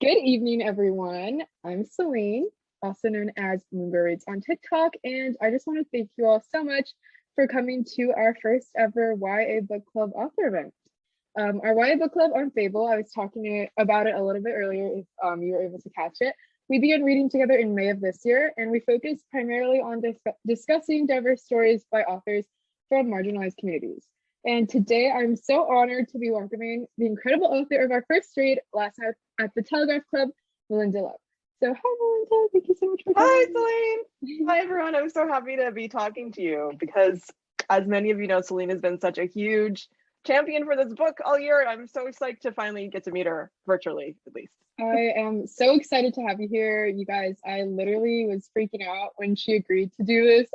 Good evening, everyone. I'm Celine, also known as Moonberries on TikTok, and I just want to thank you all so much for coming to our first ever YA Book Club author event. Our YA Book Club on Fable, I was talking about it a little bit earlier if you were able to catch it. We began reading together in May of this year, and we focused primarily on discussing diverse stories by authors from marginalized communities. And today I'm so honored to be welcoming the incredible author of our first read last night at the Telegraph Club, Malinda. So hi Malinda, thank you so much for coming. Hi Celine. Hi everyone. I'm so happy to be talking to you because as many of you know, Celine has been such a huge champion for this book all year. And I'm so psyched to finally get to meet her virtually, at least. I am so excited to have you here. You guys, I literally was freaking out when she agreed to do this.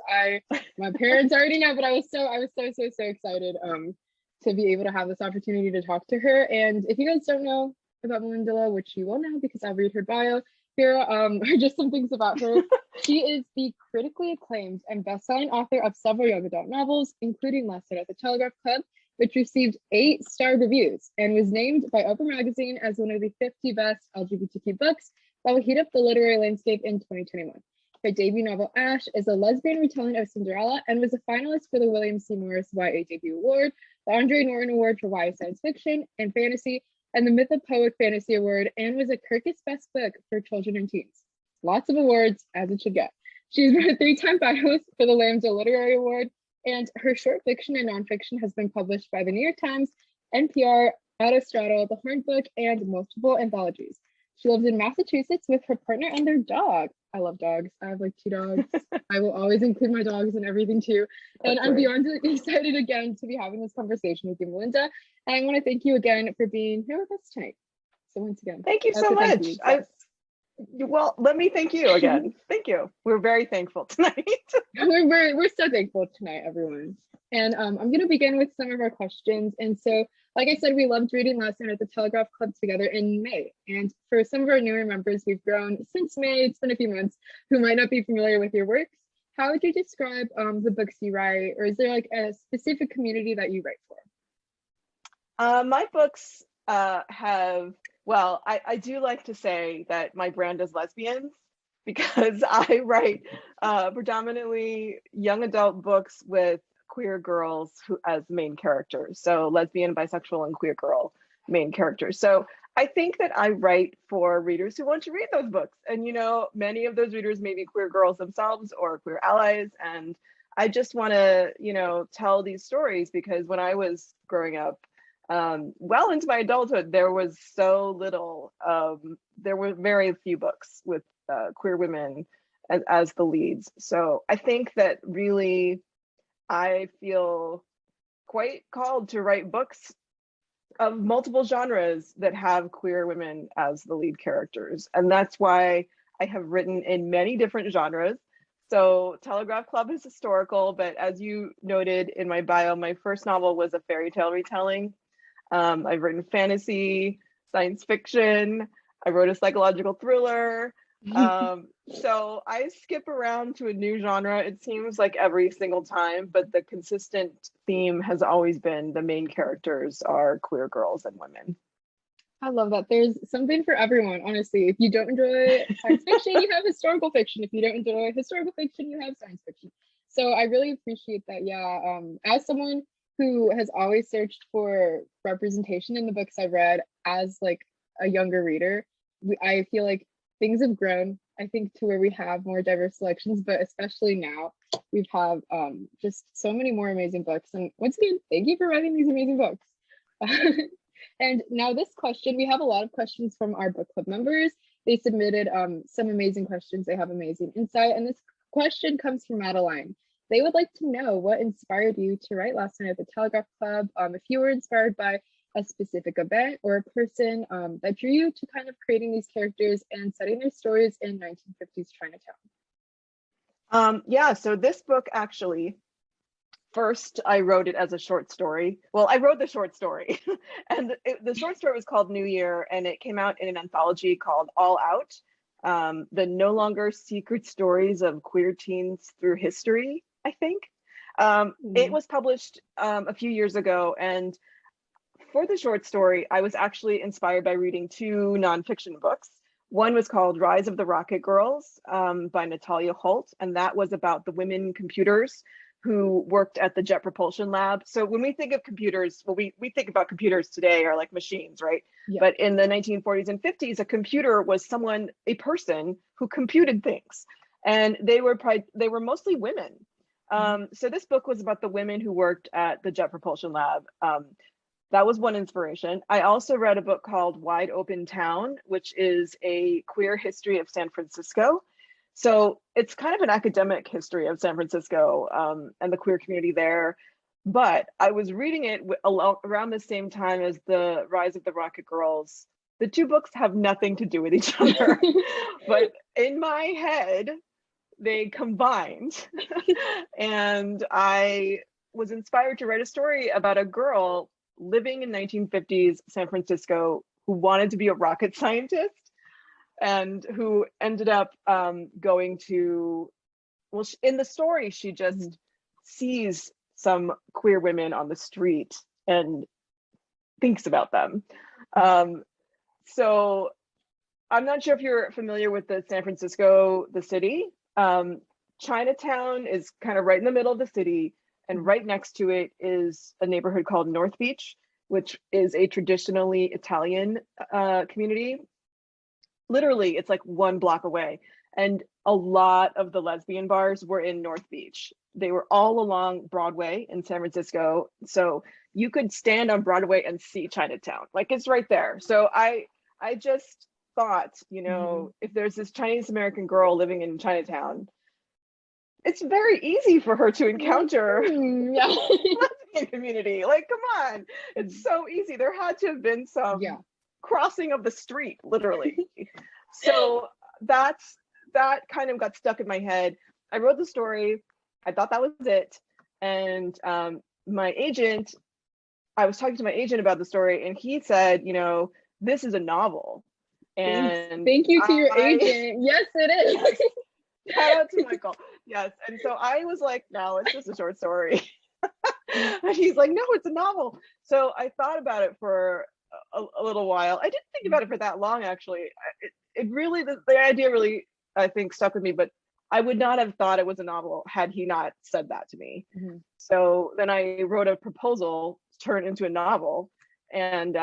My parents already know, but I was so excited to be able to have this opportunity to talk to her. And if you guys don't know about Malinda, which you will now because I'll read her bio here, are just some things about her. She is the critically acclaimed and best-selling author of several young adult novels, including Last Night at the Telegraph Club, which received 8-star reviews and was named by Oprah Magazine as one of the 50 best LGBTQ books that will heat up the literary landscape in 2021. Her debut novel, Ash, is a lesbian retelling of Cinderella and was a finalist for the William C. Morris YA Debut Award, the Andre Norton Award for YA Science Fiction and Fantasy, and the Mythopoeic Fantasy Award, and was a Kirkus Best Book for Children and Teens. Lots of awards, as it should get. She's been a 3-time finalist for the Lambda Literary Award, and her short fiction and nonfiction has been published by the New York Times, NPR, Autostraddle, The Horn Book, and multiple anthologies. She lives in Massachusetts with her partner and their dog. I love dogs. I have like 2 dogs. I will always include my dogs in everything too. And I'm beyond excited again to be having this conversation with you, Malinda. And I want to thank you again for being here with us tonight. So once again, thank you so much. Well, let me thank you again. Thank you. We're very thankful tonight. we're so thankful tonight, everyone. And I'm going to begin with some of our questions. And so, like I said, we loved reading Last Night at the Telegraph Club together in May. And for some of our newer members, we've grown since May. It's been a few months who might not be familiar with your works. How would you describe the books you write, or is there like a specific community that you write for? My books have. Well, I do like to say that my brand is lesbians because I write predominantly young adult books with queer girls as main characters. So lesbian, bisexual, and queer girl main characters. So I think that I write for readers who want to read those books. And, you know, many of those readers may be queer girls themselves or queer allies. And I just want to, you know, tell these stories because when I was growing up, well into my adulthood, there was so little, there were very few books with queer women as the leads. So I think that really I feel quite called to write books of multiple genres that have queer women as the lead characters. And that's why I have written in many different genres. So Telegraph Club is historical, but as you noted in my bio, my first novel was a fairy tale retelling. I've written fantasy, science fiction. I wrote a psychological thriller. So I skip around to a new genre, it seems like every single time, but the consistent theme has always been the main characters are queer girls and women. I love that. There's something for everyone, honestly. If you don't enjoy science fiction, you have historical fiction. If you don't enjoy historical fiction, you have science fiction. So I really appreciate that. Yeah, as someone who has always searched for representation in the books I've read as like a younger reader, I feel like things have grown, I think, to where we have more diverse selections, but especially now we've have just so many more amazing books. And once again, thank you for writing these amazing books. And now this question, we have a lot of questions from our book club members. They submitted some amazing questions. They have amazing insight. And this question comes from Madeline. They would like to know what inspired you to write Last Night at the Telegraph Club, if you were inspired by a specific event or a person that drew you to kind of creating these characters and setting their stories in 1950s Chinatown. Yeah, so this book actually, first I wrote it as a short story. Well, I wrote the short story and the short story was called New Year, and it came out in an anthology called All Out, the No Longer Secret Stories of Queer Teens Through History, I think. It was published a few years ago, and for the short story, I was actually inspired by reading 2 nonfiction books. One was called Rise of the Rocket Girls by Natalia Holt, and that was about the women computers who worked at the Jet Propulsion Lab. So when we think of computers, well, we think about computers today are like machines, right? Yeah. But in the 1940s and 50s, a computer was a person who computed things, and they were mostly women. So this book was about the women who worked at the Jet Propulsion Lab. That was one inspiration. I also read a book called Wide Open Town, which is a queer history of San Francisco. So it's kind of an academic history of San Francisco and the queer community there. But I was reading it around the same time as the Rise of the Rocket Girls. The two books have nothing to do with each other, but in my head, they combined. And I was inspired to write a story about a girl living in 1950s San Francisco who wanted to be a rocket scientist and who ended up going to, well, in the story, she just sees some queer women on the street and thinks about them. So I'm not sure if you're familiar with the San Francisco, the city. Chinatown is kind of right in the middle of the city, and right next to it is a neighborhood called North Beach, which is a traditionally Italian community. Literally, it's like 1 block away. And a lot of the lesbian bars were in North Beach. They were all along Broadway in San Francisco. So you could stand on Broadway and see Chinatown. Like, it's right there. So I just thought, you know, if there's this Chinese American girl living in Chinatown, it's very easy for her to encounter lesbian community. Like, come on, it's so easy. There had to have been some crossing of the street, literally. So that kind of got stuck in my head. I wrote the story. I thought that was it. And my agent, I was talking to my agent about the story, and he said, you know, this is a novel. And thank you to your agent. Yes, it is. Shout out to Michael. Yes. And so I was like, no, it's just a short story. And he's like, no, it's a novel. So I thought about it for a little while. I didn't think about it for that long, actually. It really, the idea really, I think, stuck with me, but I would not have thought it was a novel had he not said that to me. So then I wrote a proposal to turn into a novel. And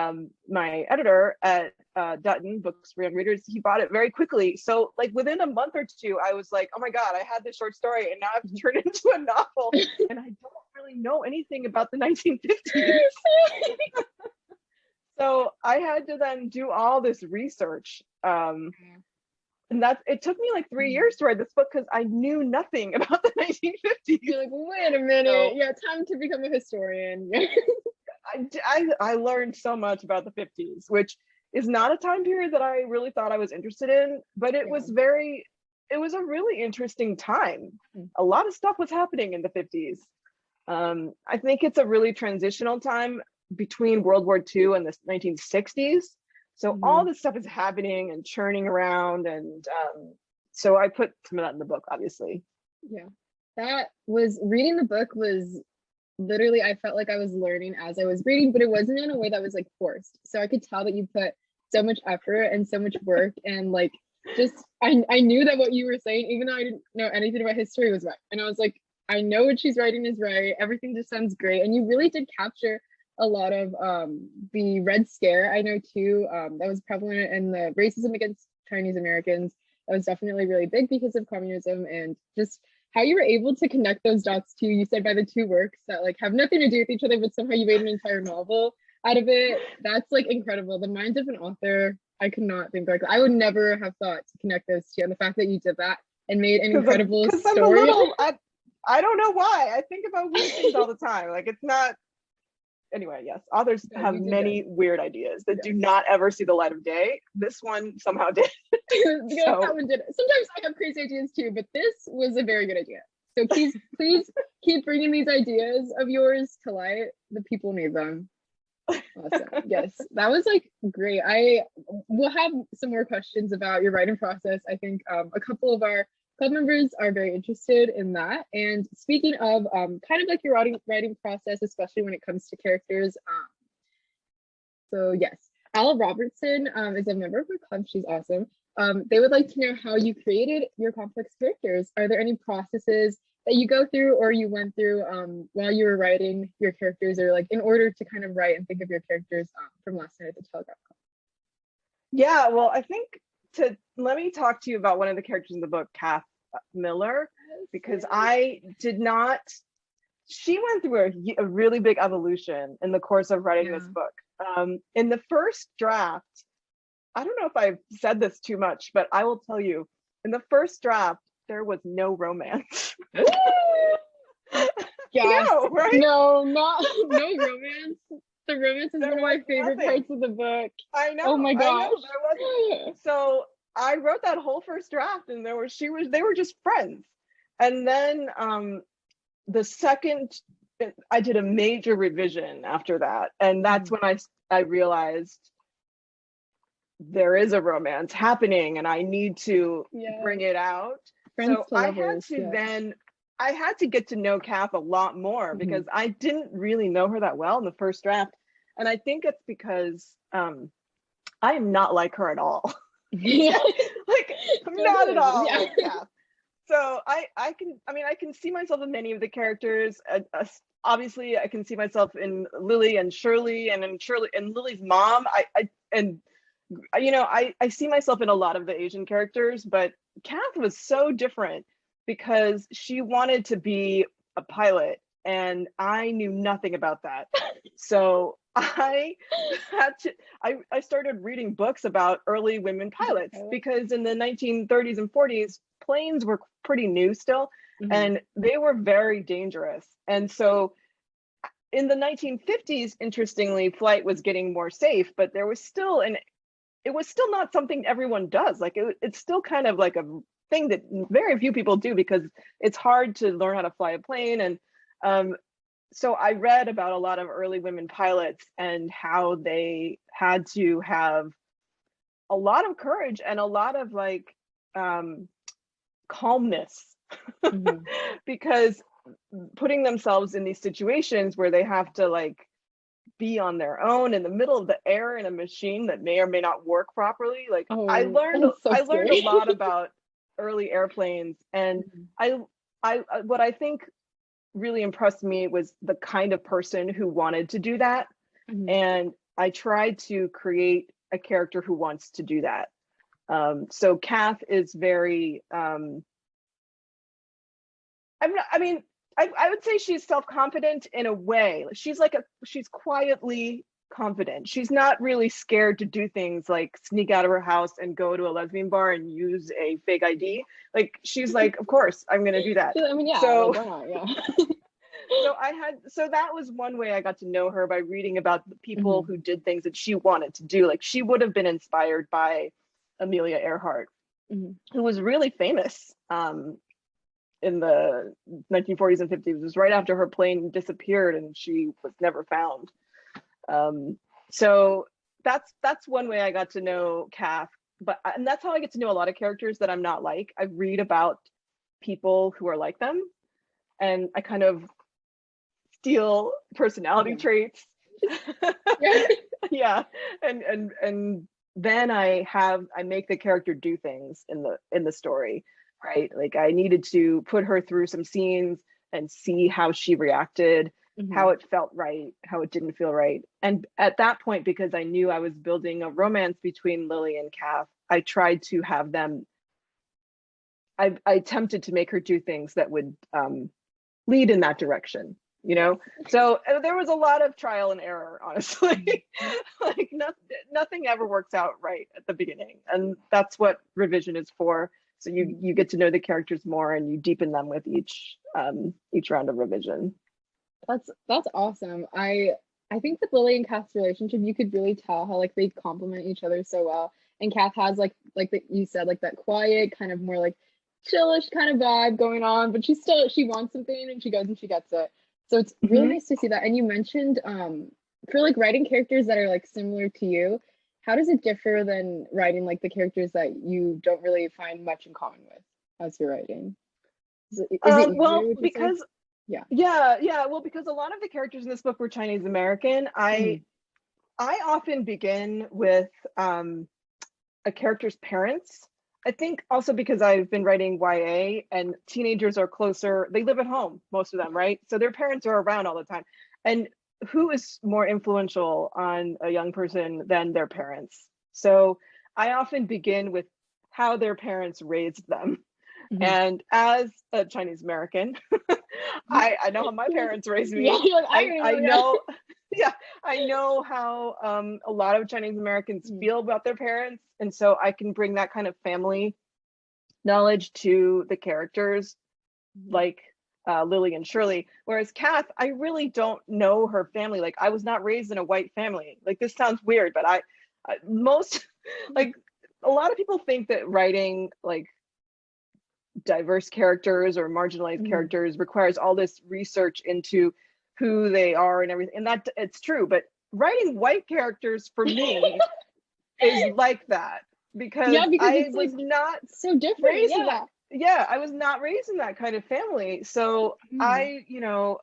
my editor at Dutton Books for Young Readers, he bought it very quickly. So like within a month or two, I was like, oh my God, I had this short story and now I have to turn it into a novel. And I don't really know anything about the 1950s. So I had to then do all this research. And it took me like 3 years to write this book because I knew nothing about the 1950s. You're like, wait a minute. So, time to become a historian. I learned so much about the 50s, which is not a time period that I really thought I was interested in, but it was a really interesting time. A lot of stuff was happening in the 50s. I think it's a really transitional time between World War II and the 1960s. So all this stuff is happening and churning around. And so I put some of that in the book, obviously. Yeah, that was, reading the book was literally, I felt like I was learning as I was reading, but it wasn't in a way that was like forced. So I could tell that you put so much effort and so much work, and like just I knew that what you were saying, even though I didn't know anything about history, was right. And I was like, I know what she's writing is right. Everything just sounds great. And you really did capture a lot of the Red Scare. I know too, that was prevalent in the racism against Chinese Americans. That was definitely really big because of communism, and just how you were able to connect those dots too. You said by the two works that like have nothing to do with each other, but somehow you made an entire novel out of it. That's like incredible. The mind of an author, I could not think like that. I would never have thought to connect those two, and the fact that you did that and made an incredible story. I don't know why. I think about weird things all the time. Like, it's not. Anyway, yes, authors have many weird ideas that do not ever see the light of day. This one somehow did. That one did. Sometimes I have crazy ideas too, but this was a very good idea. So please keep bringing these ideas of yours to light. The people need them. Awesome. Yes, that was like great. I will have some more questions about your writing process. I think a couple of our club members are very interested in that. And speaking of kind of like your writing process, especially when it comes to characters. So yes, Ella Robertson is a member of our club. She's awesome. They would like to know how you created your complex characters. Are there any processes that you go through or you went through while you were writing your characters, or like in order to kind of write and think of your characters from last night at the Telegraph Club? Yeah, well, I think let me talk to you about one of the characters in the book, Kath Miller, because I did not. She went through a really big evolution in the course of writing this book. In the first draft, I don't know if I've said this too much, but I will tell you, in the first draft, there was no romance. Yes. No, right? No, no romance. The romance is one of my favorite parts of the book. I know. Oh my gosh. So I wrote that whole first draft, and they were just friends. And then the second, I did a major revision after that, and that's when I realized there is a romance happening, and I need to bring it out. So I had to get to know Kath a lot more because I didn't really know her that well in the first draft, and I think it's because I am not like her at all. Like not at all like Kath. So I can see myself in many of the characters. Obviously, I can see myself in Lily and Shirley, and in Shirley and Lily's mom. I see myself in a lot of the Asian characters, but Kath was so different because she wanted to be a pilot, and I knew nothing about that. So I started reading books about early women pilots because in the 1930s and 40s, planes were pretty new still, and they were very dangerous. And so in the 1950s, interestingly, flight was getting more safe, but there was still it was still not something everyone does. Like it's still kind of like a thing that very few people do because it's hard to learn how to fly a plane. And so I read about a lot of early women pilots and how they had to have a lot of courage and a lot of like calmness because putting themselves in these situations where they have to like be on their own in the middle of the air in a machine that may or may not work properly. Like I learned a lot about early airplanes, and I what I think really impressed me was the kind of person who wanted to do that. And I tried to create a character who wants to do that. So Kath is very I would say she's self-confident in a way. She's quietly confident. She's not really scared to do things like sneak out of her house and go to a lesbian bar and use a fake ID. Like she's like, of course, I'm gonna do that. I mean, yeah. So like, why not? Yeah. So that was one way I got to know her, by reading about the people who did things that she wanted to do. Like she would have been inspired by Amelia Earhart, who was really famous in the 1940s and 50s. It was right after her plane disappeared and she was never found. So that's one way I got to know Kath. And that's how I get to know a lot of characters that I'm not like. I read about people who are like them, and I kind of steal personality traits. Yeah. And then I make the character do things in the story, right? Like I needed to put her through some scenes and see how she reacted, how it felt right, how it didn't feel right. And at that point, because I knew I was building a romance between Lily and Kath, I tried to have them, I attempted to make her do things that would lead in that direction, you know? So there was a lot of trial and error, honestly. Like nothing ever works out right at the beginning. And that's what revision is for. So you get to know the characters more and you deepen them with each round of revision. That's awesome. I think with Lily and Kath's relationship, you could really tell how like they complement each other so well. And Kath has like you said, like that quiet, kind of more like chillish kind of vibe going on, but she wants something and she goes and she gets it. So it's really nice to see that. And you mentioned for like writing characters that are like similar to you, how does it differ than writing like the characters that you don't really find much in common with as you're writing? Is it well, because well, because a lot of the characters in this book were Chinese American. I often begin with a character's parents. I think also because I've been writing YA and teenagers are closer, they live at home, most of them, right? So their parents are around all the time. And who is more influential on a young person than their parents? So I often begin with how their parents raised them. Mhm. And as a Chinese American, I know how my parents raised Yeah, me. you're like, I I already know, know, yeah, I know how a lot of Chinese Americans yeah. feel about their parents, and so I can bring that kind of family knowledge to the characters, Mhm. like Lily and Shirley. Whereas Kath, I really don't know her family. Like I was not raised in a white family. Like this sounds weird, but I most like a lot of people think that writing like diverse characters or marginalized Mhm. characters requires all this research into who they are and everything. And that it's true, but writing white characters for me is like that Yeah, because because I it's was like not so different. raised in that. Yeah. Yeah, I was not raised in that kind of family. So Mhm.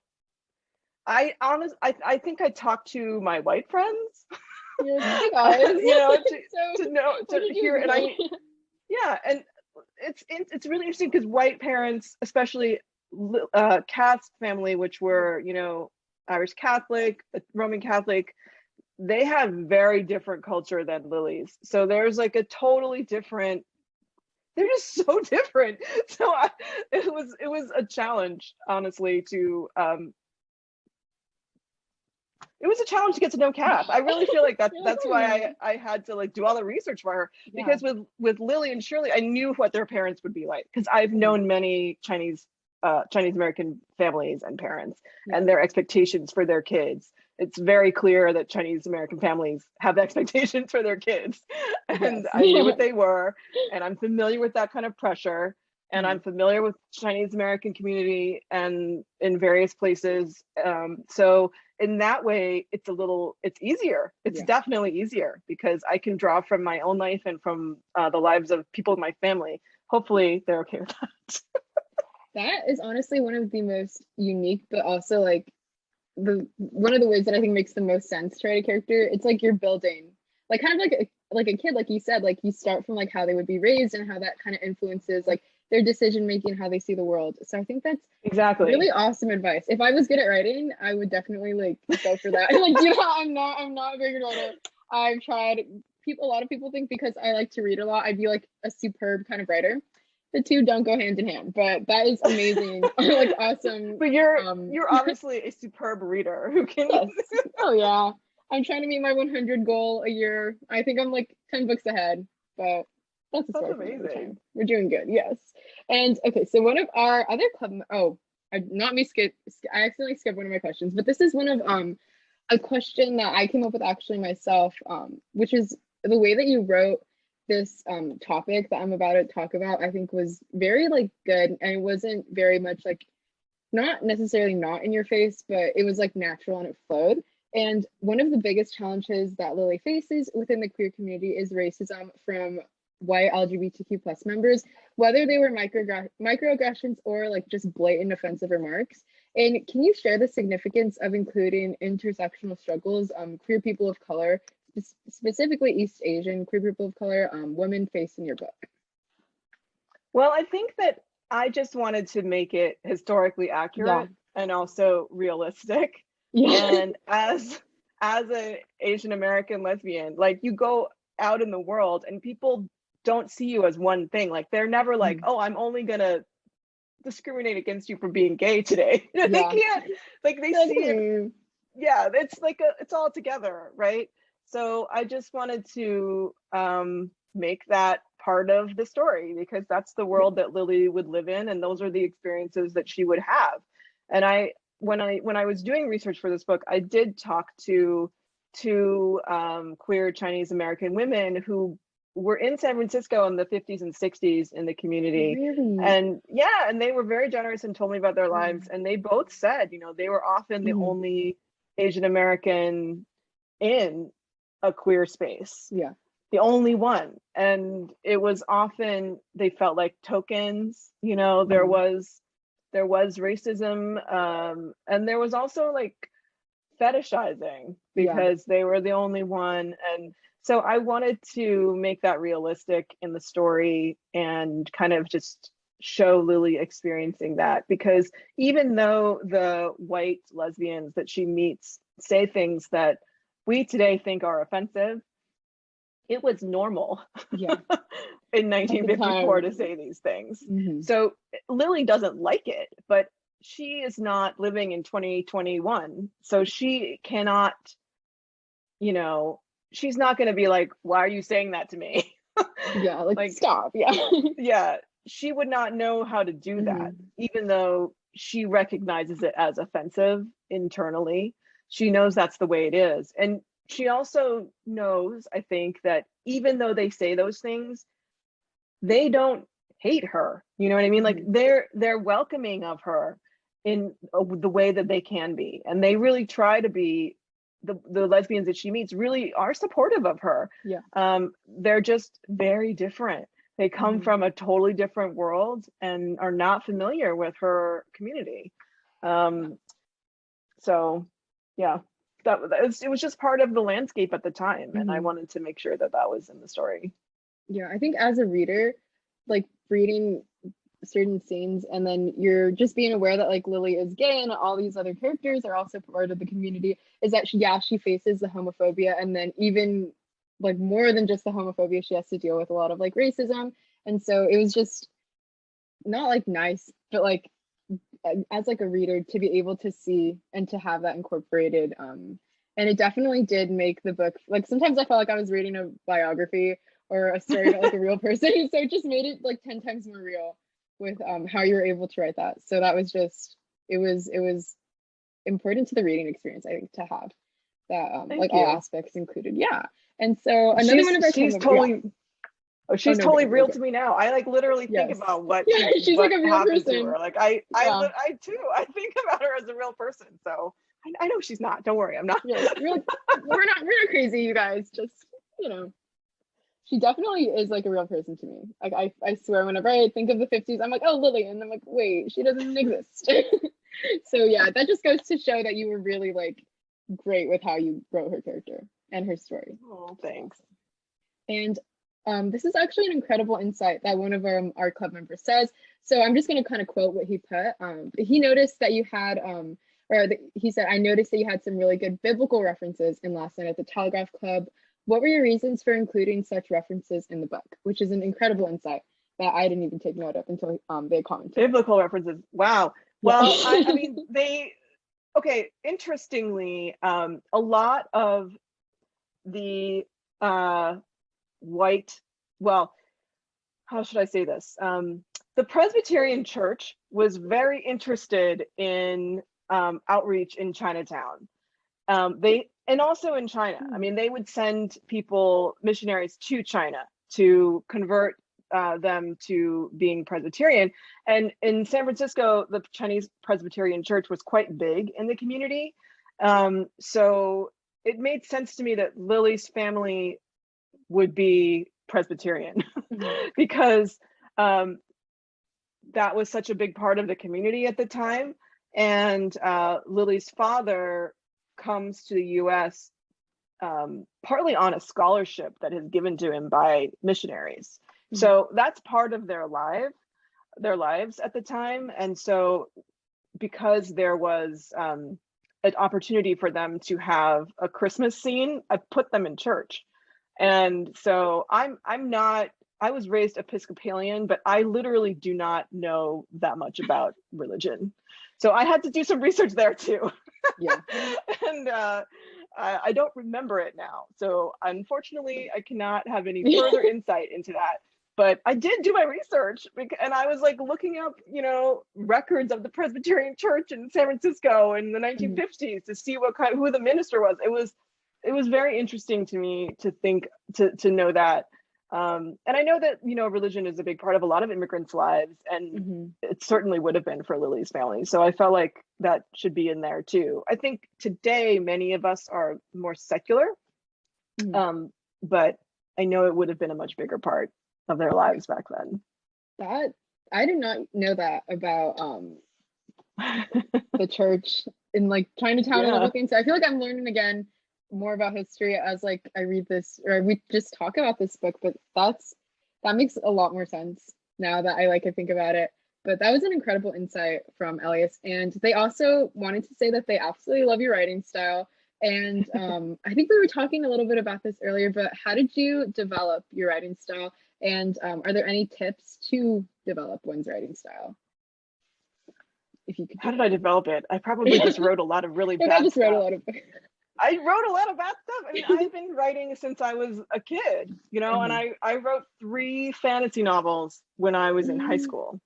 I think I talked to my white friends, You're like, hey guys. So to know what to are you hear, doing and here? yeah, and it's really interesting because white parents, especially Kath's family, which were Irish Catholic, Roman Catholic, they have very different culture than Lily's. So there's like a totally different. They're just so different. So it was a challenge, honestly, to it was a challenge to get to know Kath. I really feel like You're like, that's why I had to like do all the research for her, yeah. because with Lily and Shirley, I knew what their parents would be like because I've Mhm. known many Chinese American families and parents Yeah. and their expectations for their kids. It's very clear that Chinese American families have expectations for their kids, Yes. and I knew what they were, and I'm familiar with that kind of pressure, and Mhm. I'm familiar with Chinese American community and in various places. So in that way, it's easier. It's Yeah. definitely easier because I can draw from my own life and from the lives of people in my family. Hopefully, they're okay with that. That is honestly one of the most unique, but also like the one of the ways that I think makes the most sense to write a character. It's like you're building, like kind of like a kid, like you said, like you start from like how they would be raised and how that kind of influences like their decision making, how they see the world. So I think that's Exactly. really awesome advice. If I was good at writing, I would definitely like go for that. Like, I'm not a very good writer. I've tried. A lot of people think because I like to read a lot, I'd be like a superb kind of writer. The two don't go hand in hand, but that is amazing. Like awesome. But you're Um, you're obviously a superb reader who can. yes. Oh yeah. I'm trying to meet my 100 goal a year. I think I'm like 10 books ahead, but that's a That's story for another amazing. time. We're doing good. Yes. And okay, so one of our other club, oh, not me skip. I accidentally skipped one of my questions, but this is one of a question that I came up with actually myself, which is the way that you wrote this topic that I'm about to talk about. I think was very like good, and it wasn't very much like not necessarily not in your face, but it was like natural and it flowed. And one of the biggest challenges that Lily faces within the queer community is racism from white LGBTQ plus members, whether they were microaggressions or like just blatant offensive remarks. And can you share the significance of including intersectional struggles queer people of color, specifically East Asian queer people of color, women face in your book? Well, I think that I just wanted to make it historically Yeah. accurate and also realistic. Yeah. And as an Asian American lesbian, like you go out in the world and people don't see you as one thing. Like they're never like, oh, I'm only gonna discriminate against you for being gay today. They Yeah. can't, like they Like, see it. Yeah, it's like it's all together, right? So I just wanted to make that part of the story because that's the yeah. world that Lily would live in, and those are the experiences that she would have. And when I was doing research for this book, I did talk to two queer Chinese American women who were in San Francisco in the 50s and 60s in the community. Really? And yeah, and they were very generous and told me about their lives. Mm. And they both said, they were often the Mhm. only Asian American in a queer space, Yeah. the only one. And it was often they felt like tokens, there Mhm. was racism, and there was also like fetishizing Yeah. because they were the only one. And so I wanted to make that realistic in the story and kind of just show Lily experiencing that, because even though the white lesbians that she meets say things that we today think are offensive, it was normal Yeah. in 1954 time. to say these things. Mhm. So Lily doesn't like it, but she is not living in 2021. So she cannot, you know, she's not going to be like, why are you saying that to me? Yeah, like, Like, stop. Yeah. yeah, she would not know how to do that, Mhm. even though she recognizes it as offensive internally. She knows that's the way it is. And she also knows, I think, that even though they say those things, they don't hate her. You know what I mean? Like Mhm. they're welcoming of her in the way that they can be. And they really try to be, the lesbians that she meets really are supportive of her. Yeah. They're just very different. They come Mhm. from a totally different world and are not familiar with her community. So yeah, it was just part of the landscape at the time. And I Mhm. wanted to make sure that that was in the story. Yeah, I think as a reader, like reading certain scenes and then you're just being aware that like Lily is gay and all these other characters are also part of the community, is that she faces the homophobia, and then even like more than just the homophobia, she has to deal with a lot of like racism. And so it was just not like nice, but like as like a reader to be able to see and to have that incorporated. And it definitely did make the book, like sometimes I felt like I was reading a biography or a story about like a real person. So it just made it like 10 times more real with how you were able to write that. So that was just, it was important to the reading experience, I think, to have that like Thank all you. aspects included. Yeah. And so another she's one of our she's time, yeah. totally oh, Oh she's no, go, totally go, real go. to me now. I like literally think Yes. about what Yeah, she's like what a real happened to person. her. Like Yeah. I too, I think about her as a real person. So I know she's not, don't worry, I'm not. Yes. We're not crazy, you guys. Just, you know, she definitely is like a real person to me. Like I swear whenever I think of the 50s, I'm like, oh, Lily, and I'm like, wait, she doesn't exist. So yeah, that just goes to show that you were really like great with how you wrote her character and her story. Oh, thanks. And this is actually an incredible insight that one of our club members says. So I'm just going to kind of quote what he put. He noticed that you had, he said, I noticed that you had some really good biblical references in Last Night at the Telegraph Club. What were your reasons for including such references in the book? Which is an incredible insight that I didn't even take note of until they commented. Biblical references, wow. Yeah. Well, I mean, okay, interestingly, a lot of the white, well, how should I say this? The Presbyterian Church was very interested in outreach in Chinatown. They, and also in China. I mean, they would send people, missionaries to China to convert them to being Presbyterian. And in San Francisco, the Chinese Presbyterian Church was quite big in the community. So it made sense to me that Lily's family would be Presbyterian because that was such a big part of the community at the time. And Lily's father comes to the US partly on a scholarship that is given to him by missionaries. So that's part of their lives at the time. And so because there was an opportunity for them to have a Christmas scene, I put them in church. And so I was raised Episcopalian, but I literally do not know that much about religion. So I had to do some research there too. Yeah. And I don't remember it now. So unfortunately, I cannot have any further insight into that. But I did do my research, and I was like looking up, records of the Presbyterian Church in San Francisco in the 1950s to see who the minister was. It was very interesting to me to think to know that. And I know that religion is a big part of a lot of immigrants' lives, and it certainly would have been for Lily's family. So I felt like that should be in there too. I think today many of us are more secular, but I know it would have been a much bigger part of their lives back then. That I did not know that about the church in like Chinatown and Yeah. everything. So I feel like I'm learning again more about history as like I read this or we just talk about this book, but that makes a lot more sense now that I think about it. But that was an incredible insight from Elias. And they also wanted to say that they absolutely love your writing style. And I think we were talking a little bit about this earlier, but how did you develop your writing style? And are there any tips to develop one's writing style? If you could. How did I develop it? I probably just wrote a lot of really Like, I bad just wrote a stuff. lot of. I wrote a lot of bad stuff. I mean, I've been writing since I was a kid, you know, and I wrote 3 fantasy novels when I was in high school.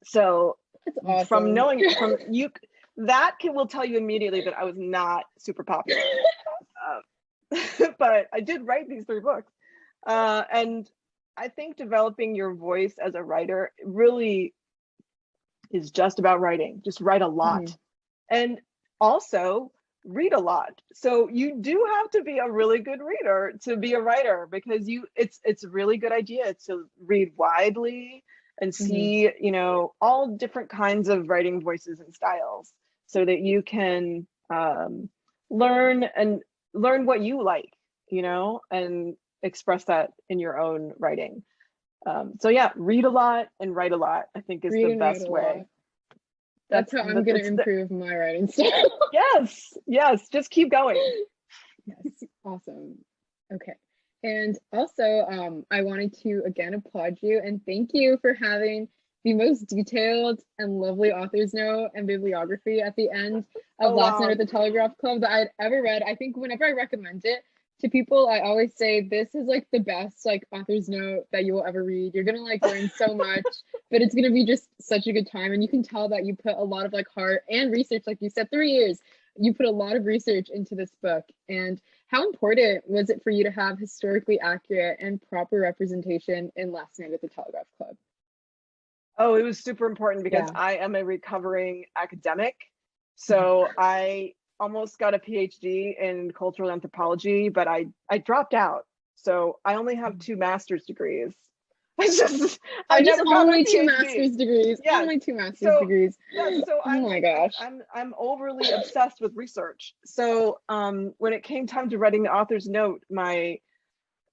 So That's awesome. from knowing from you, will tell you immediately that I was not super popular. But I did write these 3 books. And I think developing your voice as a writer really is just about writing. Just write a lot. And also read a lot. So you do have to be a really good reader to be a writer, because it's a really good idea to read widely and see, you know, all different kinds of writing voices and styles, so that you can learn what you like, you know, and express that in your own writing. So yeah, read a lot and write a lot, I think, is the best way. That's how I'm going to improve my writing style. Yes, just keep going. Yes, awesome. Okay. And also, I wanted to again applaud you and thank you for having the most detailed and lovely author's note and bibliography at the end of Last Night at the Telegraph Club that I'd ever read. I think whenever I recommend it to people, I always say this is like the best like author's note that you will ever read. You're gonna like learn so much, but it's gonna be just such a good time. And you can tell that you put a lot of like heart and research, like you said, 3 years. You put a lot of research into this book. And how important was it for you to have historically accurate and proper representation in Last Night at the Telegraph Club? Oh, it was super important because I am a recovering academic. So I almost got a PhD in cultural anthropology, but I dropped out. So I only have 2 master's degrees. I never got only 2 master's degrees. Yeah. Only 2 master's degrees. Yeah, so oh my gosh. I'm overly obsessed with research. So when it came time to writing the author's note, my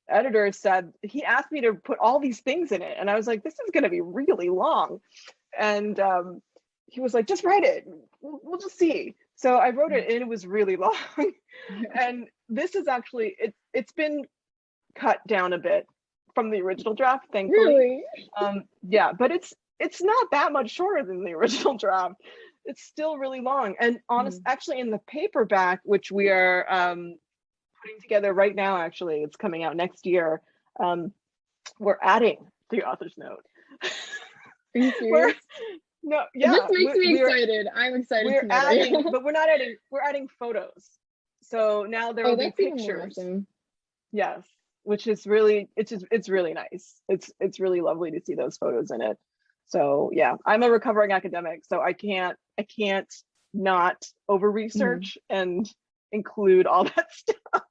editor said, he asked me to put all these things in it. And I was like, this is going to be really long. And he was like, just write it. We'll just see. So I wrote it and it was really long. And this is actually, it's been cut down a bit from the original draft, thankfully. Really? Yeah, but it's not that much shorter than the original draft. It's still really long. And actually in the paperback, which we are putting together right now, actually, it's coming out next year, we're adding the author's note. Are you serious? No, yeah. This makes me excited. I'm excited to know adding, but we're not adding, we're adding photos. So now there will be pictures. Awesome. Yes, which is really, it's really nice. It's really lovely to see those photos in it. So yeah, I'm a recovering academic, so I can't not over research and include all that stuff.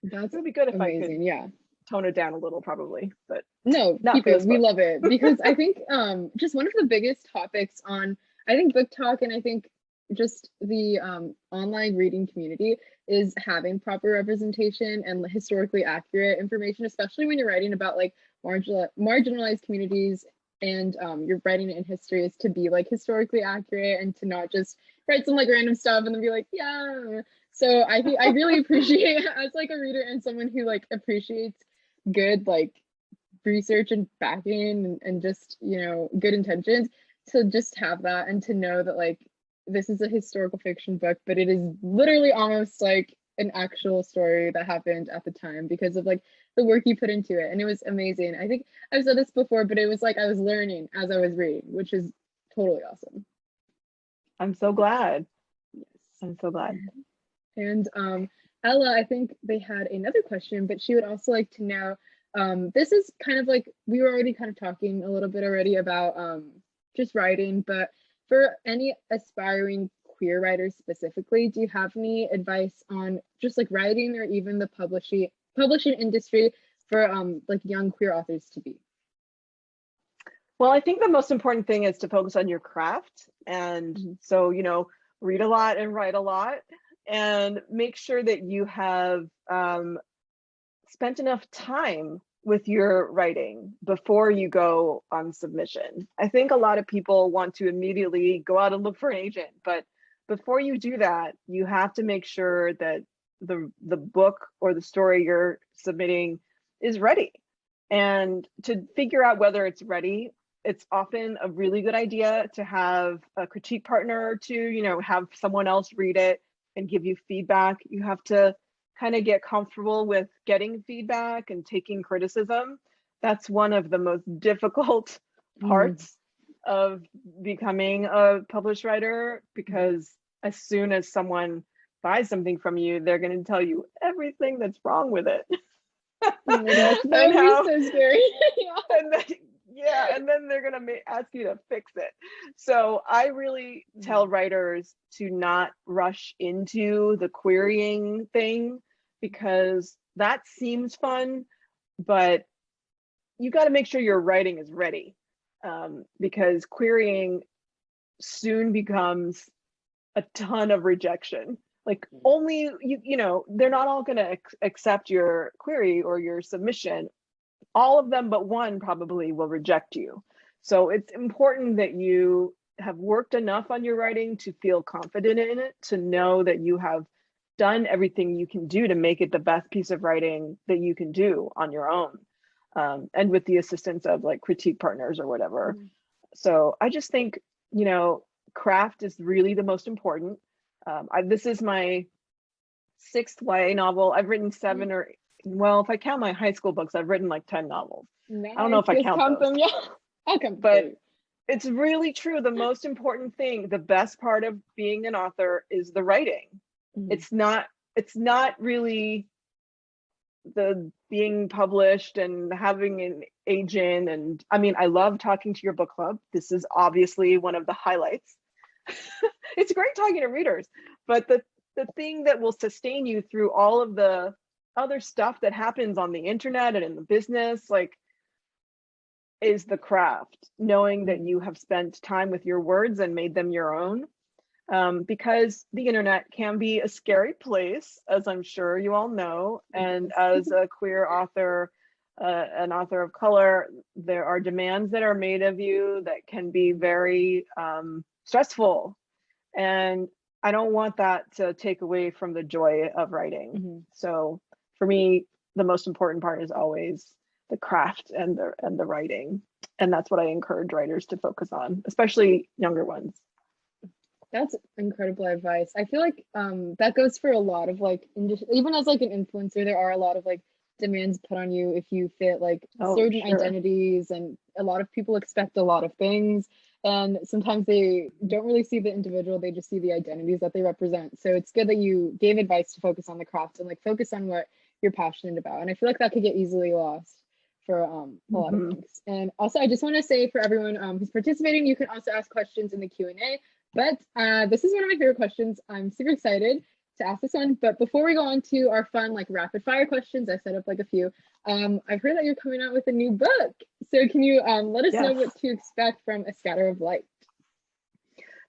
That's would be good if amazing. I could tone it down a little, probably, but no, keep it. We love it because I think just one of the biggest topics on I think book talk and I think just the online reading community is having proper representation and historically accurate information, especially when you're writing about like marginalized communities and you're writing it in history, is to be like historically accurate and to not just write some like random stuff and then be like, yeah. So I think I really appreciate as like a reader and someone who like appreciates good like research and backing and just, you know, good intentions, to just have that and to know that like this is a historical fiction book, but it is literally almost like an actual story that happened at the time because of like the work you put into it. And it was amazing. I think I've said this before, but it was like I was learning as I was reading, which is totally awesome. I'm so glad. Yes, I'm so glad. And Ella, I think they had another question, but she would also like to know, this is kind of like, we were already kind of talking a little bit already about just writing, but for any aspiring queer writers specifically, do you have any advice on just like writing or even the publishing industry for like young queer authors to be? Well, I think the most important thing is to focus on your craft. And so, you know, read a lot and write a lot, and make sure that you have spent enough time with your writing before you go on submission. I think a lot of people want to immediately go out and look for an agent, but before you do that, you have to make sure that the book or the story you're submitting is ready. And to figure out whether it's ready, it's often a really good idea to have a critique partner or two, you know, have someone else read it and give you feedback. You have to kind of get comfortable with getting feedback and taking criticism. That's one of the most difficult parts of becoming a published writer, because as soon as someone buys something from you, they're going to tell you everything that's wrong with it. Oh my gosh, that would be so scary. And then they're going to ask you to fix it. So I really tell writers to not rush into the querying thing, because that seems fun, but you got to make sure your writing is ready, because querying soon becomes a ton of rejection. Like, only you know, they're not all going to accept your query or your submission. All of them but one probably will reject you. So it's important that you have worked enough on your writing to feel confident in it, to know that you have done everything you can do to make it the best piece of writing that you can do on your own, and with the assistance of like critique partners or whatever. So I just think, you know, craft is really the most important. This is my 6th YA novel. I've written 7 or, well, if I count my high school books, I've written like 10 novels. Nice. I don't know if I count those. Them, yeah. I'll count but it's really true. The most important thing, the best part of being an author is the writing. It's not really the being published and having an agent. And I mean, I love talking to your book club. This is obviously one of the highlights. It's great talking to readers, but the thing that will sustain you through all of the other stuff that happens on the internet and in the business, like, is the craft, knowing that you have spent time with your words and made them your own. Because the internet can be a scary place, as I'm sure you all know. And as a queer author, an author of color, there are demands that are made of you that can be very stressful. And I don't want that to take away from the joy of writing. So for me, the most important part is always the craft and the writing. And that's what I encourage writers to focus on, especially younger ones. That's incredible advice. I feel like that goes for a lot of like, even as like an influencer, there are a lot of like demands put on you if you fit like certain identities, and a lot of people expect a lot of things, and sometimes they don't really see the individual, they just see the identities that they represent. So it's good that you gave advice to focus on the craft and like focus on what you're passionate about. And I feel like that could get easily lost for a lot of things. And also, I just want to say for everyone who's participating, you can also ask questions in the Q&A. But this is one of my favorite questions. I'm super excited to ask this one. But before we go on to our fun like rapid fire questions, I set up like a few. I've heard that you're coming out with a new book. So can you let us know what to expect from A Scatter of Light?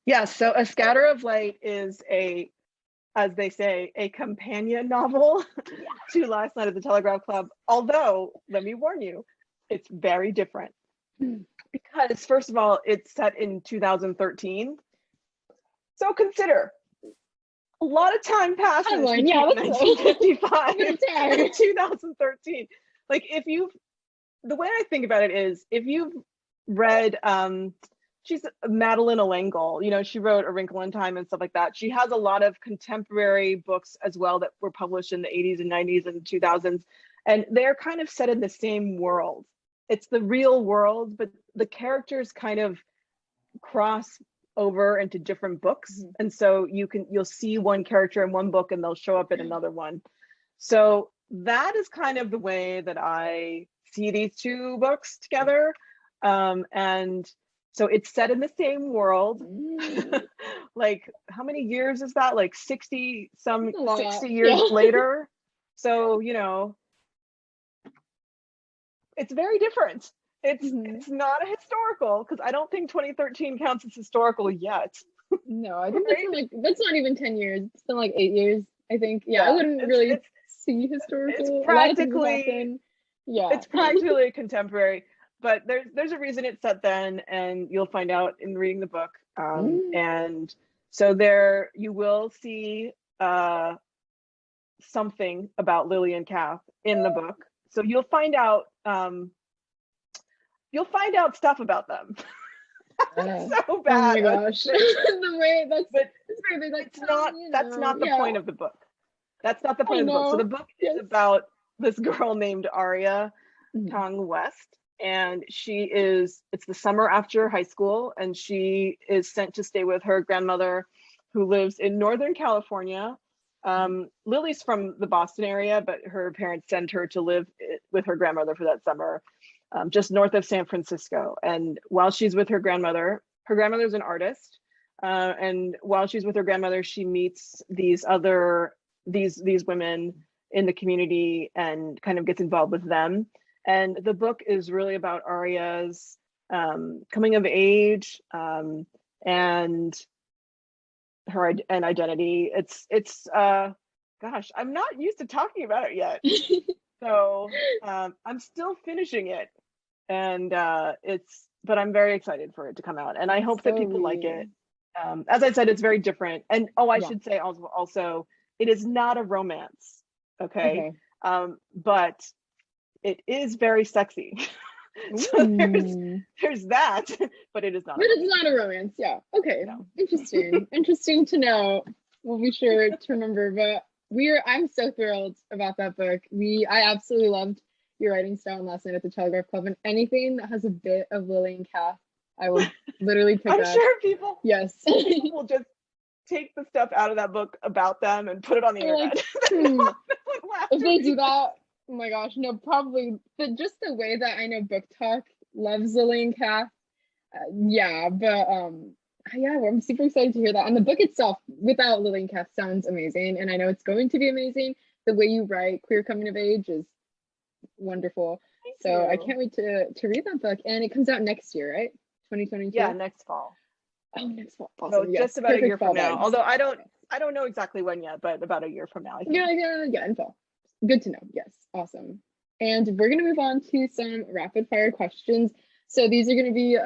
Yeah, so A Scatter of Light is as they say, a companion novel to Last Night at the Telegraph Club. Although, let me warn you, it's very different. Because first of all, it's set in 2013. So consider, a lot of time passes between 1955 and 2013. Like, the way I think about it is, if you've read, she's Madeleine L'Engle, you know, she wrote A Wrinkle in Time and stuff like that. She has a lot of contemporary books as well that were published in the 80s and 90s and 2000s. And they're kind of set in the same world. It's the real world, but the characters kind of cross over into different books. And so you'll see one character in one book and they'll show up in another one. So that is kind of the way that I see these two books together. And so it's set in the same world. Like, how many years is that? Like 60 years later. So, you know, it's very different. It's not a historical, because I don't think 2013 counts as historical yet. No, I think Right? that's not even 10 years. It's been like 8 years, I think. Yeah, I Yeah, wouldn't really see it's historical. A lot of things have practically happened. Yeah. it's practically contemporary, but there's a reason it's set then, and you'll find out in reading the book. Mm, And so there you will see something about Lily and Kath in the book. So you'll find out stuff about them. yeah. So Oh bad. my gosh. The way But that's very big, like, it's not that's not the yeah, point of the book. That's not the I point of the book. So the know. book is Yes. about this girl named Aria Mhm. Tong West, and it's the summer after high school, and she is sent to stay with her grandmother who lives in Northern California. Lily's from the Boston area, but her parents send her to live with her grandmother for that summer, just north of San Francisco. And while she's with her grandmother's an artist, and while she's with her grandmother, she meets these women in the community and kind of gets involved with them. And the book is really about Aria's coming of age, and her identity. Gosh, I'm not used to talking about it yet, so I'm still finishing it, and but I'm very excited for it to come out, and I hope that So people like me. it. As I said, it's very different, and I Yeah. should say also it is not a romance, okay, Okay. but it is very sexy. So Ooh. there's that, but it is not But a it's romance. not a romance. Yeah. Okay. No. Interesting. Interesting to know. We'll be sure to remember. But I'm so thrilled about that book. I absolutely loved your writing style last night at the Telegraph Club. And anything that has a bit of Lily and Kath, I will literally pick I'm up. sure people Yes. will just take the stuff out of that book about them and put it on the They're internet. like, if they do that, oh my gosh, no, probably. But just the way that I know Book Talk loves Lily and Kath, yeah, but yeah, well, I'm super excited to hear that. And the book itself, without Lily and Kath, sounds amazing, and I know it's going to be amazing. The way you write queer coming of age is wonderful. Thank So I you. can't wait to read that book, and it comes out next year, right? 2022. Yeah, next fall. Oh, next fall. So Awesome. it's Yes, just about a perfect year fall from now. vibes. Although I don't know exactly when yet, but about a year from now, I think. Yeah, in fall. Good to know. Yes, awesome. And we're gonna move on to some rapid fire questions. So these are gonna be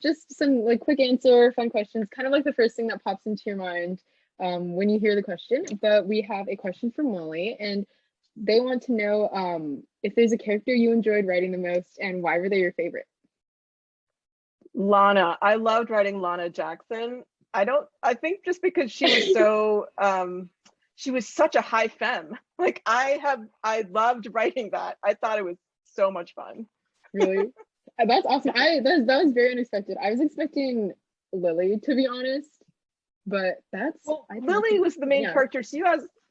just some like quick answer, fun questions, kind of like the first thing that pops into your mind when you hear the question. But we have a question from Molly, and they want to know if there's a character you enjoyed writing the most, and why were they your favorite? Lana. I loved writing Lana Jackson. I think just because she was so she was such a high femme. Like I loved writing that. I thought it was so much fun. Really? That's awesome. That was very unexpected. I was expecting Lily, to be honest, but Well, I think Lily was the main yeah. character.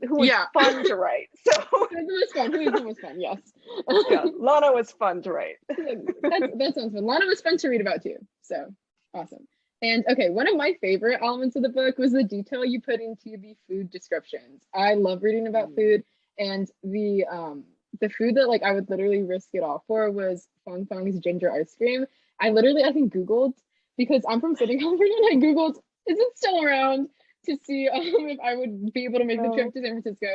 Who was Yeah. fun to write. So Who's the most fun? Who is the most fun? Yes. yeah, Lana was fun to write. That sounds fun. Lana was fun to read about too. So awesome. And okay, one of my favorite elements of the book was the detail you put into the food descriptions. I love reading about food, and the food that like I would literally risk it all for was Fong Fong's ginger ice cream. I think Googled, because I'm from Southern California, and I Googled, is it still around, to see if I would be able to make the trip to San Francisco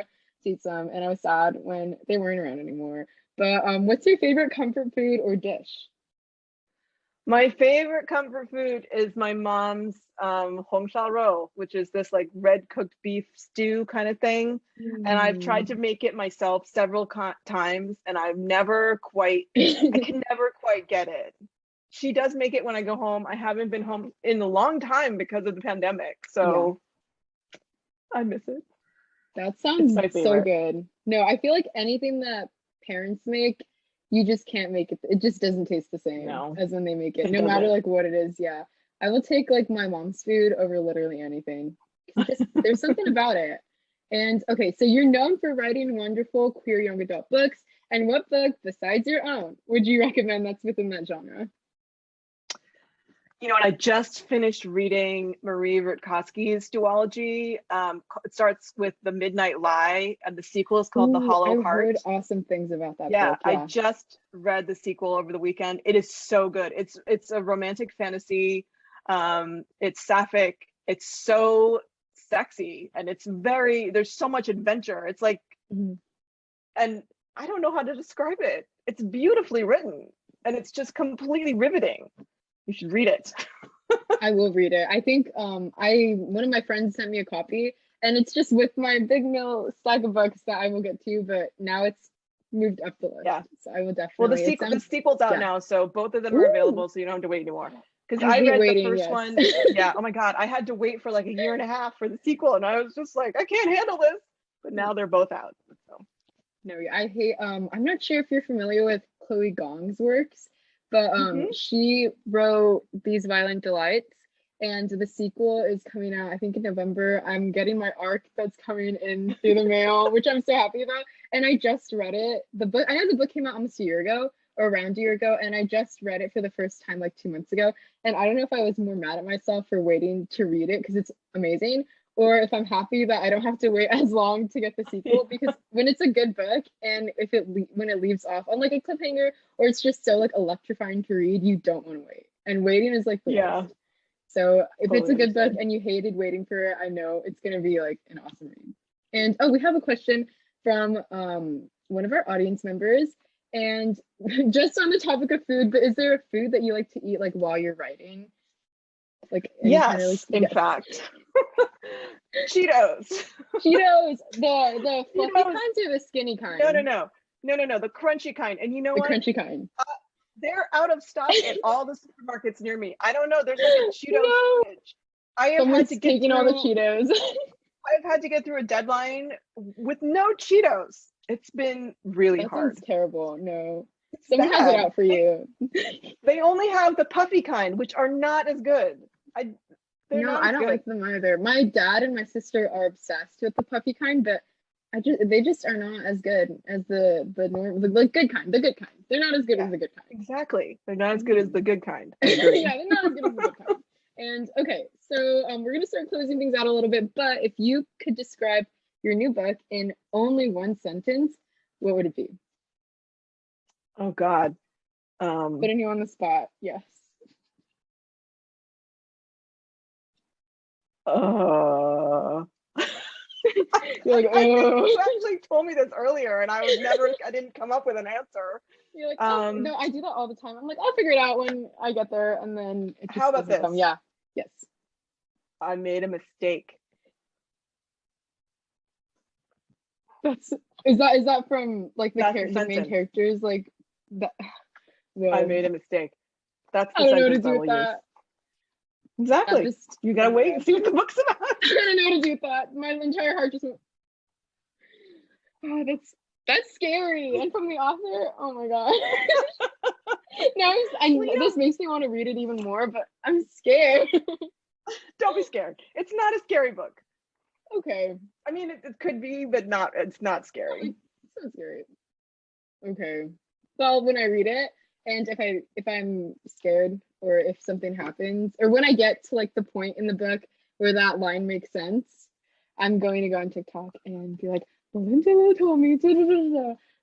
to eat some, and I was sad when they weren't around anymore. But what's your favorite comfort food or dish? My favorite comfort food is my mom's home ro, which is this like red cooked beef stew kind of thing. And I've tried to make it myself several times, and I can never quite get it. She does make it when I go home. I haven't been home in a long time because of the pandemic, so I miss it. That It's sounds my so favorite. good. No, I feel like anything that parents make, you just can't make it. It just doesn't taste the same No, as when they make it, it no matter doesn't. like what it is. Yeah. I will take like my mom's food over literally anything. There's something about it. And okay, so you're known for writing wonderful queer young adult books. And what book besides your own would you recommend that's within that genre? You know, and I just finished reading Marie Rutkoski's duology. It starts with The Midnight Lie, and the sequel is called The Ooh, Hollow I've Heart. heard awesome things about that Yeah, book. I Yeah. just read the sequel over the weekend. It is so good. It's a romantic fantasy. It's sapphic. it's so sexy, and there's so much adventure. It's like, and I don't know how to describe it. It's beautifully written, and it's just completely riveting. You should read it. I will read it. I think one of my friends sent me a copy, and it's just with my big mill stack of books that I will get to, but now it's moved up the list. Yeah. So I will definitely. Well, the sequel's out now, so both of them are available, so you don't have to wait anymore. Because I read the first one. Yeah. Oh my God. I had to wait for like a year and a half for the sequel, and I was just like, I can't handle this. But now they're both out. So. No, I hate. I'm not sure if you're familiar with Chloe Gong's works, but she wrote These Violent Delights, and the sequel is coming out, I think, in November. I'm getting my ARC that's coming in through the mail, which I'm so happy about. And I just read it. The book, I know the book came out almost a year ago, or around a year ago, and I just read it for the first time like 2 months ago. And I don't know if I was more mad at myself for waiting to read it because it's amazing, or if I'm happy that I don't have to wait as long to get the sequel. Because when it's a good book, and when it leaves off on like a cliffhanger, or it's just so like electrifying to read, you don't want to wait. And waiting is like the worst. So if it's a good book and you hated waiting for it, I know it's gonna be like an awesome read. And we have a question from one of our audience members, and just on the topic of food, but is there a food that you like to eat like while you're writing? Like yes, in fact. Cheetos. Cheetos, the fluffy kinds or the skinny kind? No, the crunchy kind. And you know what? The crunchy kind. They're out of stock at all the supermarkets near me. I don't know. There's like a Cheeto shortage. I have had to get through all the Cheetos. I've had to get through a deadline with no Cheetos. It's been really hard. That sounds terrible. No. Someone has it out for you. They only have the puffy kind, which are not as good. I don't like them either. My dad and my sister are obsessed with the puffy kind, but they just are not as good as the good kind. The good kind. They're not as good as the good kind. Exactly. They're not as good as the good kind. Yeah, they're not as good as the good kind. And okay, so we're gonna start closing things out a little bit, but if you could describe your new book in only one sentence, what would it be? Oh God. Putting you on the spot. Yes. You're like, oh. You actually told me this earlier, and I didn't come up with an answer. You're like, no, I do that all the time. I'm like, I'll figure it out when I get there, and then it just how about this? Come. Yeah. Yes. I made a mistake. Is that from like the main characters, like that? Well, I made a mistake. That's the I don't know what to sentence do with that. Exactly. You gotta wait and see what the book's about. I don't know how to do with that. My entire heart just went. Oh, that's scary. And from the author, oh my god. Now this makes me want to read it even more, but I'm scared. Don't be scared. It's not a scary book. Okay. I mean, it could be, but it's not scary. It's not scary. Okay. Well, when I read it, and if I'm scared, or if something happens, or when I get to like the point in the book where that line makes sense, I'm going to go on TikTok and be like, Malinda told me,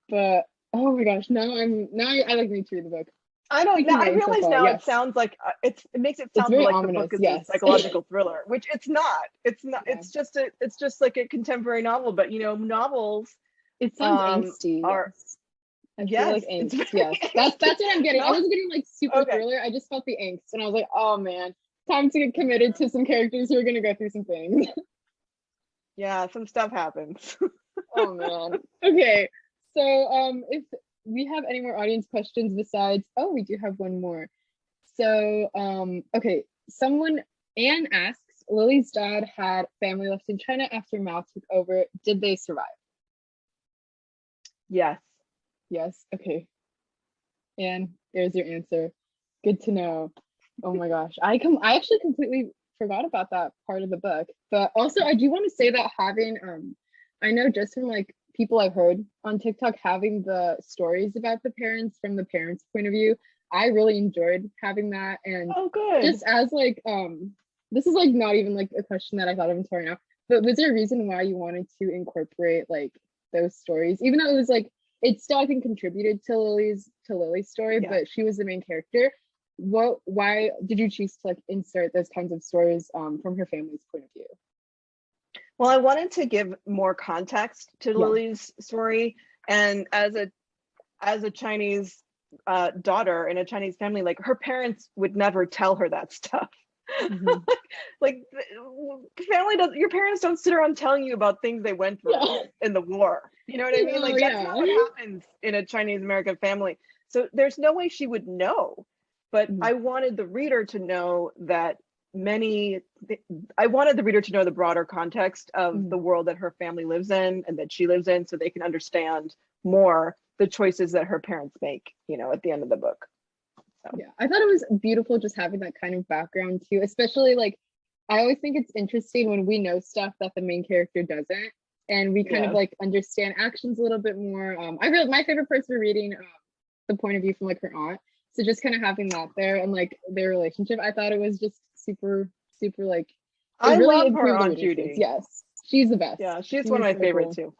but oh my gosh, now I like need to read the book. I know. I realize now it sounds like it makes it sound like ominous, the book is a psychological thriller, which it's not. It's not. Yeah. It's just like a contemporary novel. But novels. It sounds angsty. I feel like angst. Yes, that's what I'm getting. I wasn't getting like super thriller. I just felt the angst, and I was like, oh man, time to get committed to some characters who are gonna go through some things. Yeah, some stuff happens. Oh man. Okay, so if we have any more audience questions besides, we do have one more. So okay, Anne asks, Lily's dad had family left in China after Mao took over. Did they survive? Yes. Okay. And there's your answer. Good to know. Oh my gosh. I actually completely forgot about that part of the book. But also I do want to say that having I know just from like people I've heard on TikTok, having the stories about the parents from the parents' point of view, I really enjoyed having that. And good. Just as like this is like not even like a question that I thought of until right now, but was there a reason why you wanted to incorporate like those stories, even though it was like it still I think contributed to Lily's story, but she was the main character? why did you choose to like insert those kinds of stories from her family's point of view? Well, I wanted to give more context to Lily's story, and as a Chinese daughter in a Chinese family, like her parents would never tell her that stuff. Mhm. Like family does, your parents don't sit around telling you about things they went through in the war. You know what I mean? Like that's not what happens in a Chinese American family. So there's no way she would know. But I wanted the reader to know that I wanted the reader to know the broader context of the world that her family lives in and that she lives in, so they can understand more the choices that her parents make, you know, at the end of the book. So. Yeah, I thought it was beautiful just having that kind of background too, especially like I always think it's interesting when we know stuff that the main character doesn't, and we kind of like understand actions a little bit more. My favorite parts were reading the point of view from like her aunt, so just kind of having that there and like their relationship, I thought it was just super like I really love improved her the Aunt reading Judy. experience. Yes, she's the best. Yeah, she's one of my favorites too.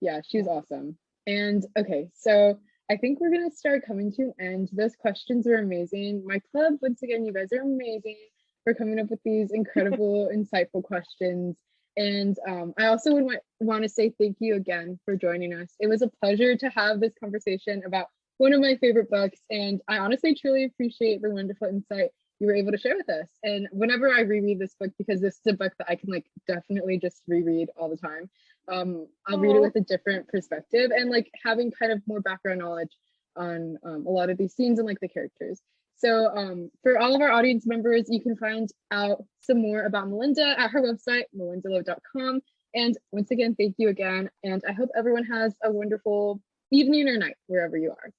Yeah, she's awesome. And okay, so I think we're gonna start coming to an end. Those questions were amazing. My club, once again, you guys are amazing for coming up with these incredible, insightful questions. And I also would want to say thank you again for joining us. It was a pleasure to have this conversation about one of my favorite books, and I honestly truly appreciate the wonderful insight you were able to share with us. And whenever I reread this book, because this is a book that I can like definitely just reread all the time, I'll read it with a different perspective and like having kind of more background knowledge on a lot of these scenes and like the characters. So for all of our audience members, you can find out some more about Malinda at her website, melindalove.com. And once again, thank you again. And I hope everyone has a wonderful evening or night, wherever you are.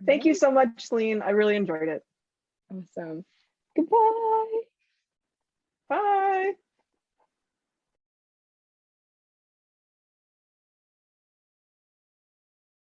Thank you so much, Celine. I really enjoyed it. Awesome. Goodbye. Bye.